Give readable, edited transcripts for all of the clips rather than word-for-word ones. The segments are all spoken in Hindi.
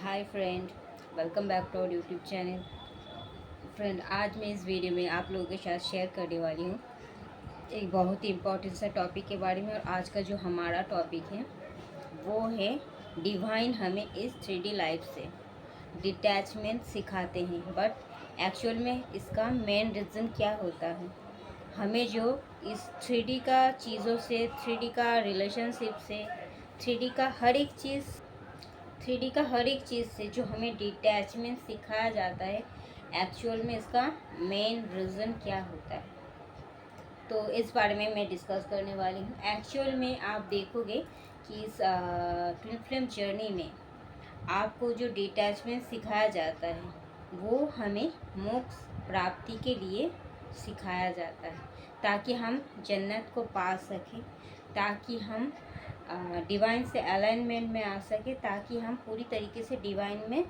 Hi friend, welcome back to our YouTube channel. Friend, आज मैं इस वीडियो में आप लोगों के साथ शेयर करने वाली हूँ एक बहुत ही इम्पोर्टेंट सा टॉपिक के बारे में। और आज का जो हमारा टॉपिक है वो है डिवाइन हमें इस 3D लाइफ से डिटैचमेंट सिखाते हैं, बट एक्चुअल में इसका मेन रीज़न क्या होता है। हमें जो इस 3D का चीज़ों से, 3D का रिलेशनशिप से, 3D का हर एक चीज़ 3D का हर एक चीज़ से जो हमें डिटैचमेंट सिखाया जाता है, एक्चुअल में इसका मेन रीज़न क्या होता है, तो इस बारे में मैं डिस्कस करने वाली हूँ। एक्चुअल में आप देखोगे कि इस ट्विन फ्लेम जर्नी में आपको जो डिटैचमेंट सिखाया जाता है वो हमें मोक्ष प्राप्ति के लिए सिखाया जाता है, ताकि हम जन्नत को पा सकें, ताकि हम डिवाइन से अलाइनमेंट में आ सके, ताकि हम पूरी तरीके से डिवाइन में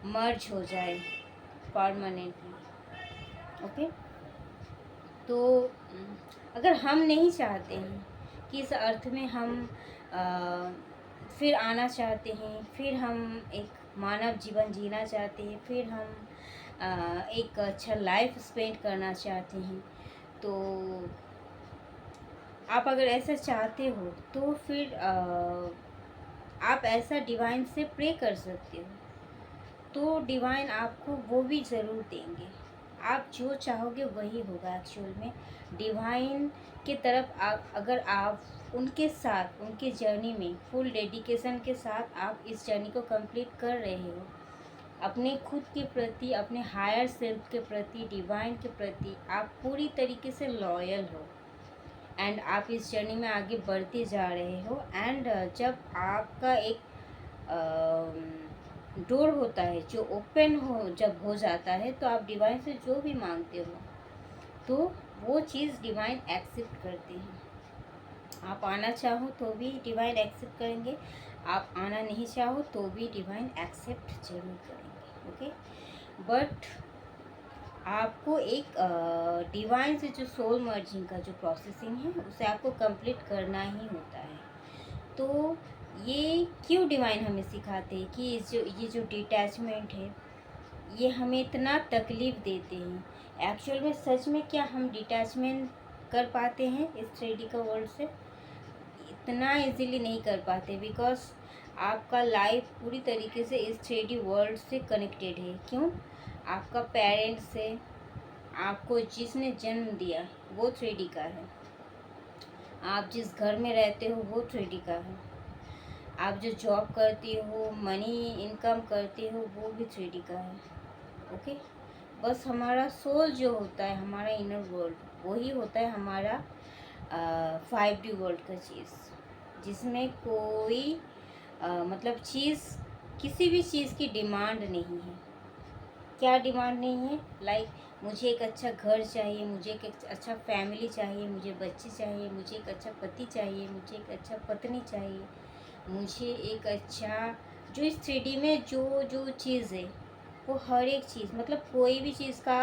मर्ज हो जाए परमानेंटली। ओके, तो अगर हम नहीं चाहते हैं कि इस अर्थ में हम फिर आना चाहते हैं, फिर हम एक मानव जीवन जीना चाहते हैं, फिर हम एक अच्छा लाइफ स्पेंड करना चाहते हैं, तो आप अगर ऐसा चाहते हो तो फिर आप ऐसा डिवाइन से प्रे कर सकते हो, तो डिवाइन आपको वो भी ज़रूर देंगे। आप जो चाहोगे वही होगा। एक्चुअल में डिवाइन के तरफ अगर आप उनके साथ, उनके जर्नी में फुल डेडिकेशन के साथ आप इस जर्नी को कंप्लीट कर रहे हो, अपने खुद के प्रति, अपने हायर सेल्फ के प्रति, डिवाइन के प्रति आप पूरी तरीके से लॉयल हो, एंड आप इस जर्नी में आगे बढ़ते जा रहे हो। एंड जब आपका एक डोर होता है जो ओपन हो, जब हो जाता है, तो आप डिवाइन से जो भी मांगते हो तो वो चीज़ डिवाइन एक्सेप्ट करते हैं। आप आना चाहो तो भी डिवाइन एक्सेप्ट करेंगे, आप आना नहीं चाहो तो भी डिवाइन एक्सेप्ट जरूर करेंगे। ओके, बट आपको एक डिवाइन से जो सोल मर्जिंग का जो प्रोसेसिंग है उसे आपको कंप्लीट करना ही होता है। तो ये क्यों डिवाइन हमें सिखाते हैं कि ये जो डिटैचमेंट है ये हमें इतना तकलीफ़ देते हैं। एक्चुअल में सच में क्या हम डिटैचमेंट कर पाते हैं इस 3D का वर्ल्ड से? इतना इजीली नहीं कर पाते, बिकॉज आपका लाइफ पूरी तरीके से इस 3D वर्ल्ड से कनेक्टेड है। क्यों? आपका पेरेंट्स से, आपको जिसने जन्म दिया वो 3D का है, आप जिस घर में रहते हो वो 3D का है, आप जो जॉब करती हो, मनी इनकम करती हो, वो भी 3D का है। ओके, बस हमारा सोल जो होता है, हमारा इनर वर्ल्ड, वही होता है हमारा 5D वर्ल्ड का चीज़, जिसमें कोई मतलब चीज़, किसी भी चीज़ की डिमांड नहीं है। क्या डिमांड नहीं है? लाइक मुझे एक अच्छा घर चाहिए, मुझे एक अच्छा फैमिली चाहिए, मुझे बच्चे चाहिए, मुझे एक अच्छा पति चाहिए, मुझे एक अच्छा पत्नी चाहिए, मुझे एक अच्छा, जो इस 3D में जो जो चीज़ है वो हर एक चीज़, मतलब कोई भी चीज़ का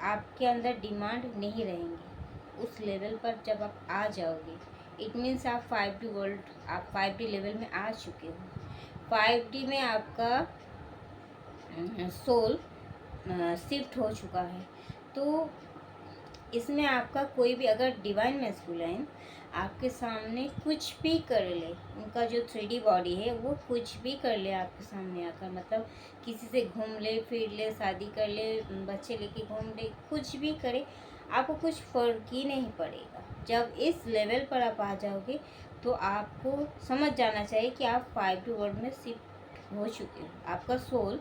आपके अंदर डिमांड नहीं रहेंगी। उस लेवल पर जब आप आ जाओगे, इट मीन्स आप 5D वर्ल्ड, आप 5D लेवल में आ चुके हो। 5D में आपका सोल शिफ्ट हो चुका है। तो इसमें आपका कोई भी अगर डिवाइन मैस्कुलाइन आपके सामने कुछ भी कर ले, उनका जो 3D बॉडी है वो कुछ भी कर ले आपके सामने आकर, मतलब किसी से घूम ले, फिर ले, शादी कर ले, बच्चे लेके घूम ले, कुछ भी करे, आपको कुछ फ़र्क ही नहीं पड़ेगा। जब इस लेवल पर आप आ जाओगे तो आपको समझ जाना चाहिए कि आप 5D वर्ल्ड में शिफ्ट हो चुके हो। आपका सोल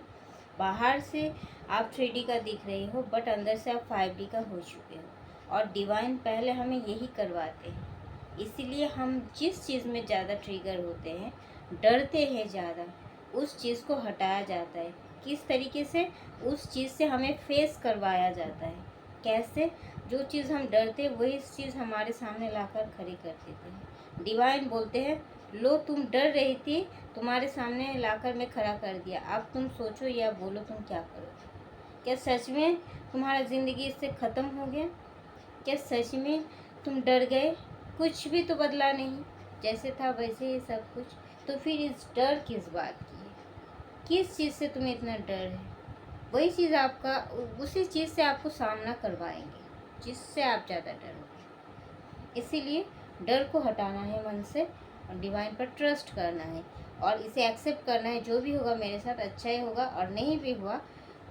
बाहर से आप 3D का दिख रहे हो, बट अंदर से आप 5D का हो चुके हो। और डिवाइन पहले हमें यही करवाते हैं, इसीलिए हम जिस चीज़ में ज़्यादा ट्रिगर होते हैं, डरते हैं ज़्यादा, उस चीज़ को हटाया जाता है। किस तरीके से? उस चीज़ से हमें फेस करवाया जाता है। कैसे? जो चीज़ हम डरते वही चीज़ हमारे सामने लाकर खड़ी कर देते हैं। डिवाइन बोलते हैं, लो तुम डर रही थी, तुम्हारे सामने लाकर मैं खड़ा कर दिया, अब तुम सोचो या बोलो तुम क्या करोगे। क्या सच में तुम्हारा ज़िंदगी इससे ख़त्म हो गया? क्या सच में तुम डर गए? कुछ भी तो बदला नहीं, जैसे था वैसे ही सब कुछ। तो फिर इस डर किस बात की है? किस चीज़ से तुम्हें इतना डर है, वही चीज़ आपका, उसी चीज़ से आपको सामना करवाएंगे जिससे आप ज़्यादा डरोगे। इसीलिए डर को हटाना है मन से और डिवाइन पर ट्रस्ट करना है और इसे एक्सेप्ट करना है। जो भी होगा मेरे साथ अच्छा ही होगा, और नहीं भी हुआ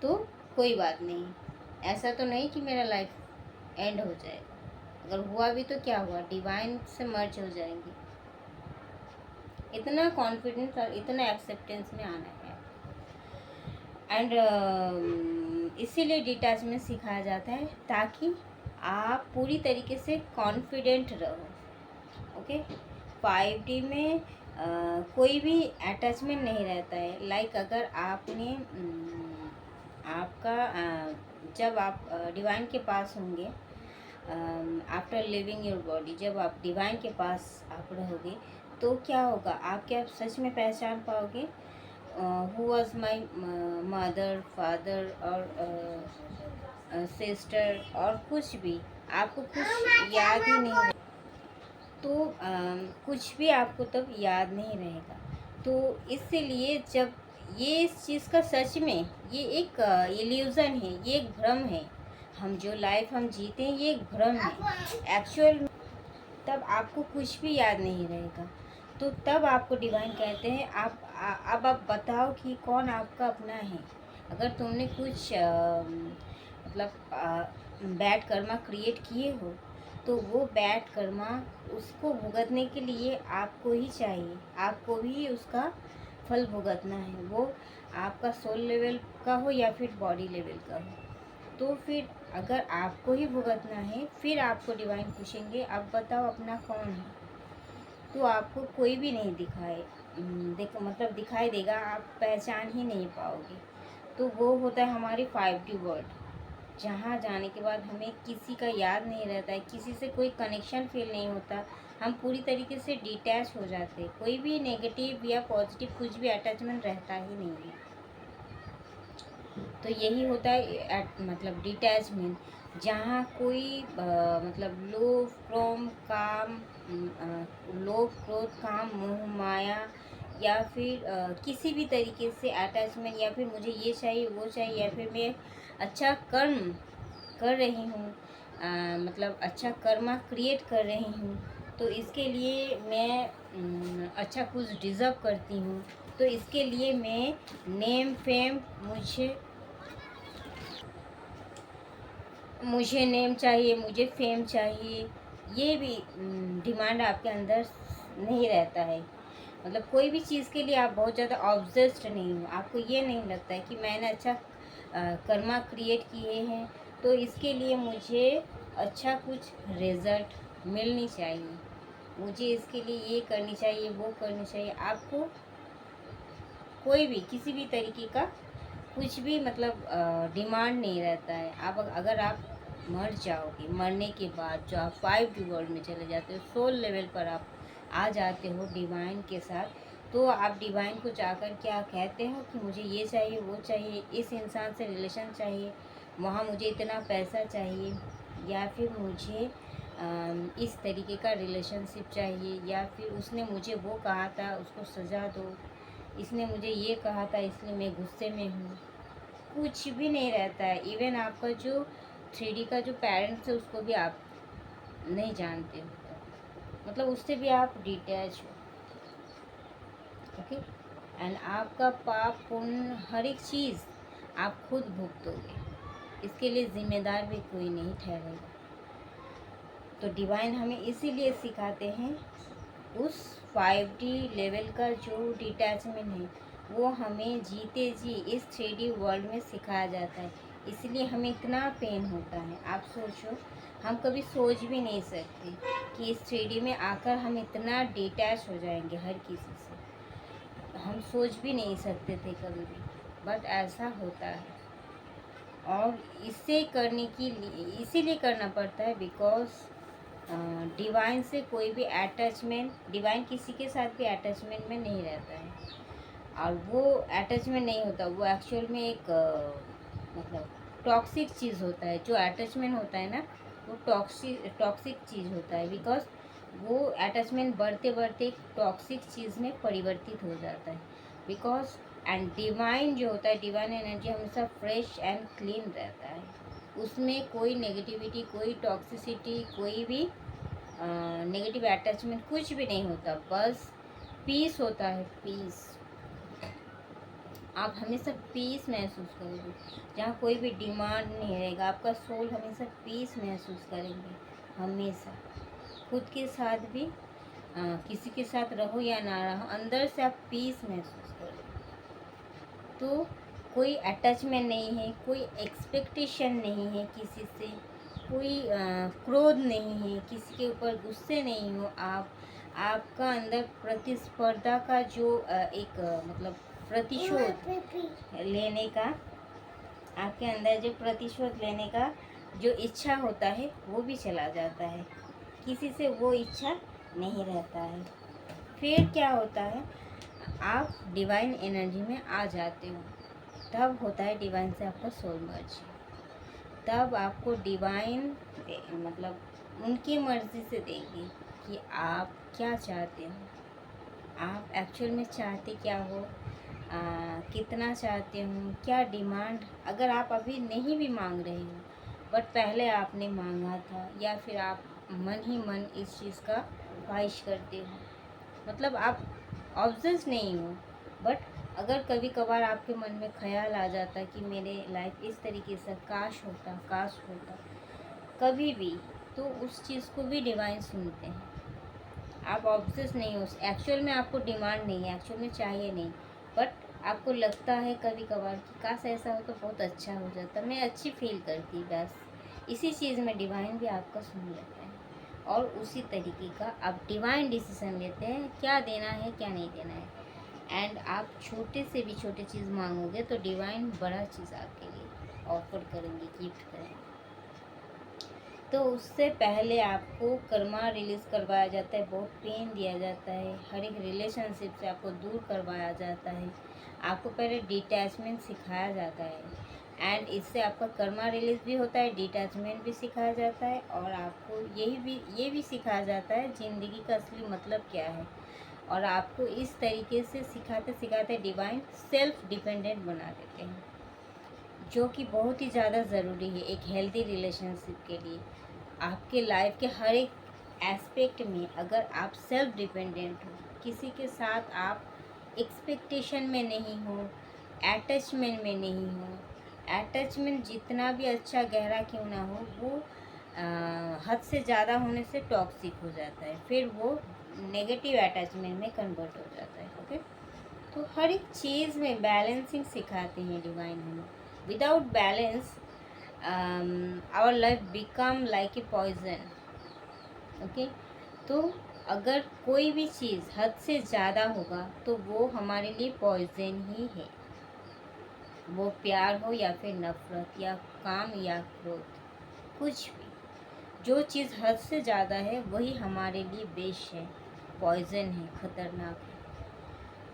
तो कोई बात नहीं। ऐसा तो नहीं कि मेरा लाइफ एंड हो जाएगा। अगर हुआ भी तो क्या हुआ, डिवाइन से मर्ज हो जाएंगे। इतना कॉन्फिडेंस और इतना एक्सेप्टेंस में आना है। एंड इसीलिए डिटैचमेंट सिखाया जाता है ताकि आप पूरी तरीके से कॉन्फिडेंट रहो। ओके, 5D में कोई भी अटैचमेंट नहीं रहता है। लाइक अगर आपने आपका जब आप डिवाइन के पास होंगे, आफ्टर लिविंग योर बॉडी, जब आप डिवाइन के पास आप रहोगे तो क्या होगा, आप क्या सच में पहचान पाओगे who was my mother, father और सिस्टर, और कुछ भी आपको कुछ याद ही नहीं, तो कुछ भी आपको तब याद नहीं रहेगा। तो इसलिए जब ये इस चीज़ का सच में ये एक इल्यूज़न है, ये एक भ्रम है। हम जो लाइफ हम जीते हैं ये एक भ्रम है एक्चुअल। तब आपको कुछ भी याद नहीं रहेगा। तो तब आपको डिवाइन कहते हैं अब आप बताओ कि कौन आपका अपना है। अगर तुमने कुछ मतलब बैड कर्मा क्रिएट किए हो तो वो बैड कर्मा उसको भुगतने के लिए आपको ही चाहिए, आपको ही उसका फल भुगतना है। वो आपका सोल लेवल का हो या फिर बॉडी लेवल का हो। तो फिर अगर आपको ही भुगतना है, फिर आपको डिवाइन पूछेंगे अब बताओ अपना कौन है। तो आपको कोई भी नहीं देखो मतलब दिखाई देगा, आप पहचान ही नहीं पाओगे। तो वो होता है हमारी 5D वर्ल्ड, जहाँ जाने के बाद हमें किसी का याद नहीं रहता है, किसी से कोई कनेक्शन फील नहीं होता। हम पूरी तरीके से डिटैच हो जाते हैं, कोई भी नेगेटिव या पॉजिटिव कुछ भी अटैचमेंट रहता ही नहीं है। तो यही होता है मतलब डिटैचमेंट, जहाँ कोई मतलब लोभ क्रोम काम, लोभ क्रोध काम मोह माया या फिर किसी भी तरीके से अटैचमेंट, या फिर मुझे ये चाहिए वो चाहिए, या फिर मैं अच्छा कर्म कर रही हूँ, मतलब अच्छा कर्मा क्रिएट कर रही हूँ तो इसके लिए मैं अच्छा कुछ डिज़र्व करती हूँ, तो इसके लिए मैं नेम फेम, मुझे नेम चाहिए, मुझे फेम चाहिए, ये भी डिमांड आपके अंदर नहीं रहता है। मतलब कोई भी चीज़ के लिए आप बहुत ज़्यादा ऑब्सेस्ड नहीं हो, आपको ये नहीं लगता है कि मैंने अच्छा कर्मा क्रिएट किए हैं तो इसके लिए मुझे अच्छा कुछ रिजल्ट मिलनी चाहिए, मुझे इसके लिए ये करनी चाहिए वो करनी चाहिए। आपको कोई भी किसी भी तरीके का कुछ भी मतलब डिमांड नहीं रहता है। आप अगर आप मर जाओगे, मरने के बाद जो आप 5D वर्ल्ड में चले जाते हो, सोल लेवल पर आप आ जाते हो डिवाइन के साथ, तो आप डिवाइन को जाकर क्या कहते हो कि मुझे ये चाहिए वो चाहिए, इस इंसान से रिलेशन चाहिए, वहाँ मुझे इतना पैसा चाहिए, या फिर मुझे इस तरीके का रिलेशनशिप चाहिए, या फिर उसने मुझे वो कहा था उसको सज़ा दो, इसने मुझे ये कहा था इसलिए मैं गुस्से में हूँ। कुछ भी नहीं रहता है। इवन आपका जो 3D का जो पेरेंट्स है उसको भी आप नहीं जानते हो, मतलब उससे भी आप डिटैच हो। ओके, एंड आपका पाप पुण्य हर एक चीज़ आप खुद भुगतोगे, इसके लिए जिम्मेदार भी कोई नहीं ठहरेगा। तो डिवाइन हमें इसीलिए सिखाते हैं, उस 5D लेवल का जो डिटैचमेंट है वो हमें जीते जी इस 3D वर्ल्ड में सिखाया जाता है। इसलिए हमें इतना पेन होता है। आप सोचो, हम कभी सोच भी नहीं सकते कि इस 3D में आकर हम इतना डिटैच हो जाएंगे हर किसी से। हम सोच भी नहीं सकते थे कभी भी, बट ऐसा होता है। और इससे करने की इसीलिए करना पड़ता है बिकॉज डिवाइन से कोई भी अटैचमेंट, डिवाइन किसी के साथ भी अटैचमेंट में नहीं रहता है। और वो अटैचमेंट नहीं होता, वो एक्चुअल में एक मतलब टॉक्सिक चीज़ होता है। जो अटैचमेंट होता है ना वो टॉक्सिक चीज़ होता है, बिकॉज वो अटैचमेंट बढ़ते बढ़ते एक टॉक्सिक चीज़ में परिवर्तित हो जाता है। बिकॉज एंड डिवाइन जो होता है, डिवाइन एनर्जी हमेशा फ्रेश एंड क्लीन रहता है, उसमें कोई नेगेटिविटी, कोई टॉक्सिसिटी, कोई भी नेगेटिव अटैचमेंट कुछ भी नहीं होता, बस पीस होता है, पीस। आप हमेशा पीस महसूस करोगे, जहाँ कोई भी डिमांड नहीं रहेगा, आपका सोल हमेशा पीस महसूस करेंगे, हमेशा। खुद के साथ भी किसी के साथ रहो या ना रहो, अंदर से आप पीस महसूस करोगे। तो कोई अटैचमेंट नहीं है, कोई एक्सपेक्टेशन नहीं है किसी से, कोई क्रोध नहीं है, किसी के ऊपर गुस्से नहीं हो आप। आपका अंदर प्रतिस्पर्धा का जो एक मतलब प्रतिशोध लेने का, आपके अंदर जो प्रतिशोध लेने का जो इच्छा होता है वो भी चला जाता है, किसी से वो इच्छा नहीं रहता है। फिर क्या होता है, आप डिवाइन एनर्जी में आ जाते हो, तब होता है डिवाइन से आपका सोल मर्ज। तब आपको डिवाइन मतलब उनकी मर्ज़ी से देंगे कि आप क्या चाहते हो, आप एक्चुअल में चाहते क्या हो, कितना चाहते हो, क्या डिमांड। अगर आप अभी नहीं भी मांग रहे हो बट पहले आपने मांगा था, या फिर आप मन ही मन इस चीज़ का ख्वाहिश करते हो, मतलब आप ऑब्सेस्ड नहीं हो, बट अगर कभी कभार आपके मन में ख्याल आ जाता कि मेरे लाइफ इस तरीके से काश होता, काश होता, कभी भी, तो उस चीज़ को भी डिवाइन सुनते हैं। आप ऑब्सेस नहीं हो, एक्चुअल में आपको डिमांड नहीं है, एक्चुअल में चाहिए नहीं, बट आपको लगता है कभी कभार कि काश ऐसा हो तो बहुत अच्छा हो जाता, मैं अच्छी फील करती, बस इसी चीज़ में डिवाइन भी आपका सुन लेता है, और उसी तरीके का आप डिवाइन डिसीजन लेते हैं क्या देना है क्या नहीं देना है। एंड आप छोटे से भी छोटे चीज़ मांगोगे तो डिवाइन बड़ा चीज़ आपके लिए ऑफर करेंगे, गिफ्ट करेंगे। तो उससे पहले आपको कर्मा रिलीज़ करवाया जाता है, बहुत पेन दिया जाता है, हर एक रिलेशनशिप से आपको दूर करवाया जाता है, आपको पहले डिटैचमेंट सिखाया जाता है, एंड इससे आपका कर्मा रिलीज भी होता है, डिटैचमेंट भी सिखाया जाता है, और आपको ये भी सिखाया जाता है ज़िंदगी का असली मतलब क्या है। और आपको इस तरीके से सिखाते सिखाते डिवाइन सेल्फ डिपेंडेंट बना देते हैं, जो कि बहुत ही ज़्यादा ज़रूरी है एक हेल्दी रिलेशनशिप के लिए। आपके लाइफ के हर एक एस्पेक्ट में अगर आप सेल्फ डिपेंडेंट हो, किसी के साथ आप एक्सपेक्टेशन में नहीं हो, अटैचमेंट में नहीं हो, अटैचमेंट जितना भी अच्छा गहरा क्यों ना हो, वो हद से ज़्यादा होने से टॉक्सिक हो जाता है, फिर वो नेगेटिव अटैचमेंट में कन्वर्ट हो जाता है। ओके, तो हर एक चीज़ में बैलेंसिंग सिखाते हैं डिवाइन हमें। Without balance our life become like a poison. Okay, तो अगर कोई भी चीज़ हद से ज़्यादा होगा तो वो हमारे लिए पॉइजन ही है, वो प्यार हो या फिर नफरत या काम या क्रोध, कुछ भी, जो चीज़ हद से ज़्यादा है वही हमारे लिए विष है, पॉइजन है, खतरनाक है।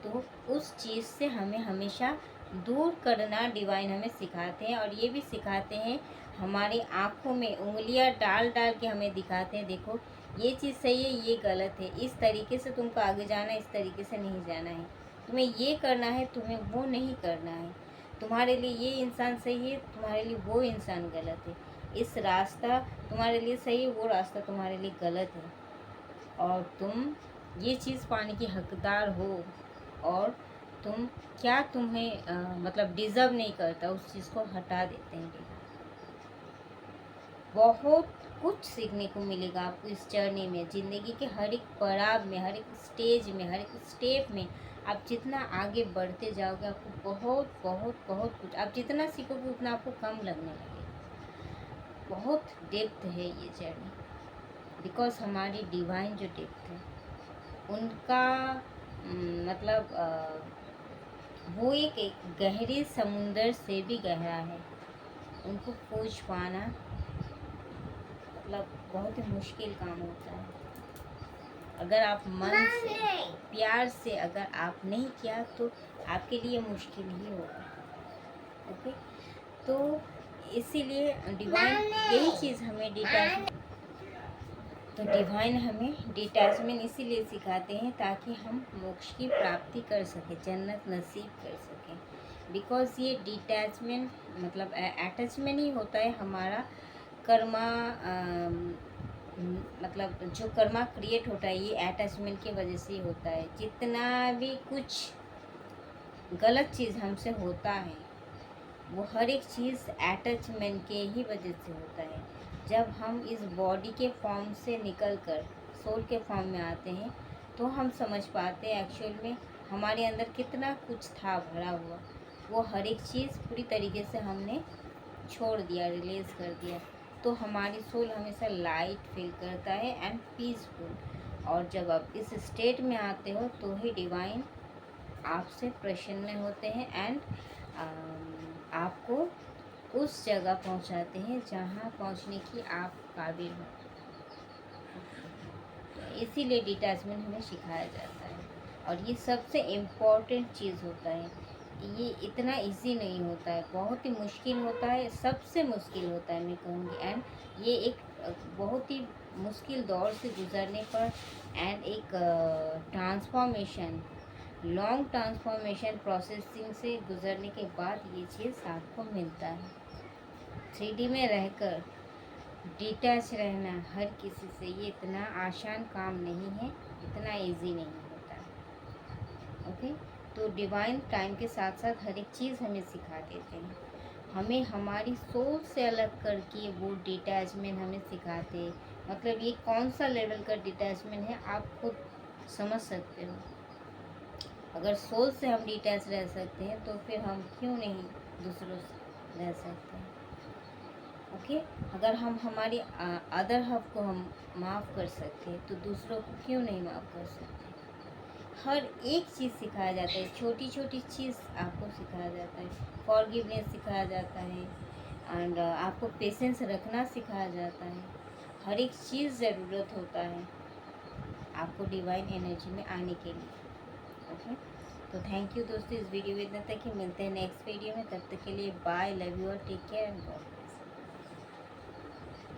तो उस चीज़ से हमें हमेशा दूर करना डिवाइन हमें सिखाते हैं, और ये भी सिखाते हैं, हमारी आँखों में उंगलियां डाल डाल के हमें दिखाते हैं, देखो ये चीज़ सही है, ये गलत है, इस तरीके से तुमको आगे जाना है, इस तरीके से नहीं जाना है, तुम्हें ये करना है, तुम्हें वो नहीं करना है, तुम्हारे लिए ये इंसान सही है, तुम्हारे लिए वो इंसान गलत है, इस रास्ता तुम्हारे लिए सही है, वो रास्ता तुम्हारे लिए गलत है, और तुम ये चीज़ पाने की हकदार हो, और तुम क्या तुम्हें मतलब डिज़र्व नहीं करता, उस चीज़ को हटा देते हैं। बहुत कुछ सीखने को मिलेगा आपको इस जर्नी में, ज़िंदगी के हर एक पड़ाव में, हर एक स्टेज में, हर एक स्टेप में आप जितना आगे बढ़ते जाओगे, आपको बहुत बहुत बहुत कुछ, आप जितना सीखोगे उतना आपको कम लगने लगेगा। बहुत डेप्थ है ये जर्नी, बिकॉज हमारी डिवाइन जो डेप्थ है उनका मतलब वो एक गहरे समुंदर से भी गहरा है, उनको खोज पाना मतलब बहुत ही मुश्किल काम होता है। अगर आप मन से प्यार से अगर आप नहीं किया तो आपके लिए मुश्किल ही होगा। ओके, तो इसीलिए डिवाइन यही चीज़ हमें डिटेच, तो डिवाइन हमें डिटैचमेंट इसीलिए सिखाते हैं ताकि हम मोक्ष की प्राप्ति कर सकें, जन्नत नसीब कर सकें। बिकॉज ये डिटैचमेंट मतलब अटैचमेंट ही होता है हमारा कर्मा, मतलब जो कर्मा क्रिएट होता है ये अटैचमेंट की वजह से ही होता है। जितना भी कुछ गलत चीज़ हमसे होता है वो हर एक चीज़ अटैचमेंट के ही वजह से होता है। जब हम इस बॉडी के फॉर्म से निकल कर सोल के फॉर्म में आते हैं तो हम समझ पाते हैं एक्चुअल में हमारे अंदर कितना कुछ था भरा हुआ। वो हर एक चीज़ पूरी तरीके से हमने छोड़ दिया, रिलीज़ कर दिया। तो हमारी सोल हमेशा लाइट फील करता है एंड पीसफुल। और जब आप इस स्टेट में आते हो तो ही डिवाइन आपसे प्रसन्न होते हैं एंड आपको उस जगह पहुंचाते हैं जहां पहुंचने की आप काबिल हो। तो इसीलिए डिटैचमेंट हमें सिखाया जाता है और ये सबसे इम्पोर्टेंट चीज़ होता है। ये इतना इजी नहीं होता है, बहुत ही मुश्किल होता है, सबसे मुश्किल होता है मैं कहूँगी। एंड ये एक बहुत ही मुश्किल दौर से गुजरने पर एंड एक ट्रांसफॉर्मेशन, लॉन्ग ट्रांसफॉर्मेशन प्रोसेसिंग से गुजरने के बाद ये चीज़ आपको मिलता है। 3D में रहकर डिटैच रहना हर किसी से ये इतना आसान काम नहीं है, इतना इजी नहीं होता है। ओके, तो डिवाइन टाइम के साथ साथ हर एक चीज़ हमें सिखा देते हैं। हमें हमारी सोच से अलग करके वो डिटैचमेंट हमें सिखाते। मतलब ये कौन सा लेवल का डिटैचमेंट है आप खुद समझ सकते हो। अगर सोल से हम डिटैच रह सकते हैं तो फिर हम क्यों नहीं दूसरों से रह सकते हैं। ओके, अगर हम हमारी अदर हाफ को हम माफ़ कर सकते हैं तो दूसरों को क्यों नहीं माफ़ कर सकते। हर एक चीज़ सिखाया जाता है, छोटी छोटी चीज़ आपको सिखाया जाता है। फॉरगिवनेस सिखाया जाता है एंड आपको पेशेंस रखना सिखाया जाता है। हर एक चीज़ ज़रूरत होता है आपको डिवाइन एनर्जी में आने के लिए। ओके, तो थैंक यू दोस्तों, इस वीडियो में इतना तक ही। मिलते हैं नेक्स्ट वीडियो में, तब तक के लिए बाय, लव यू और टेक केयर एंड गॉड।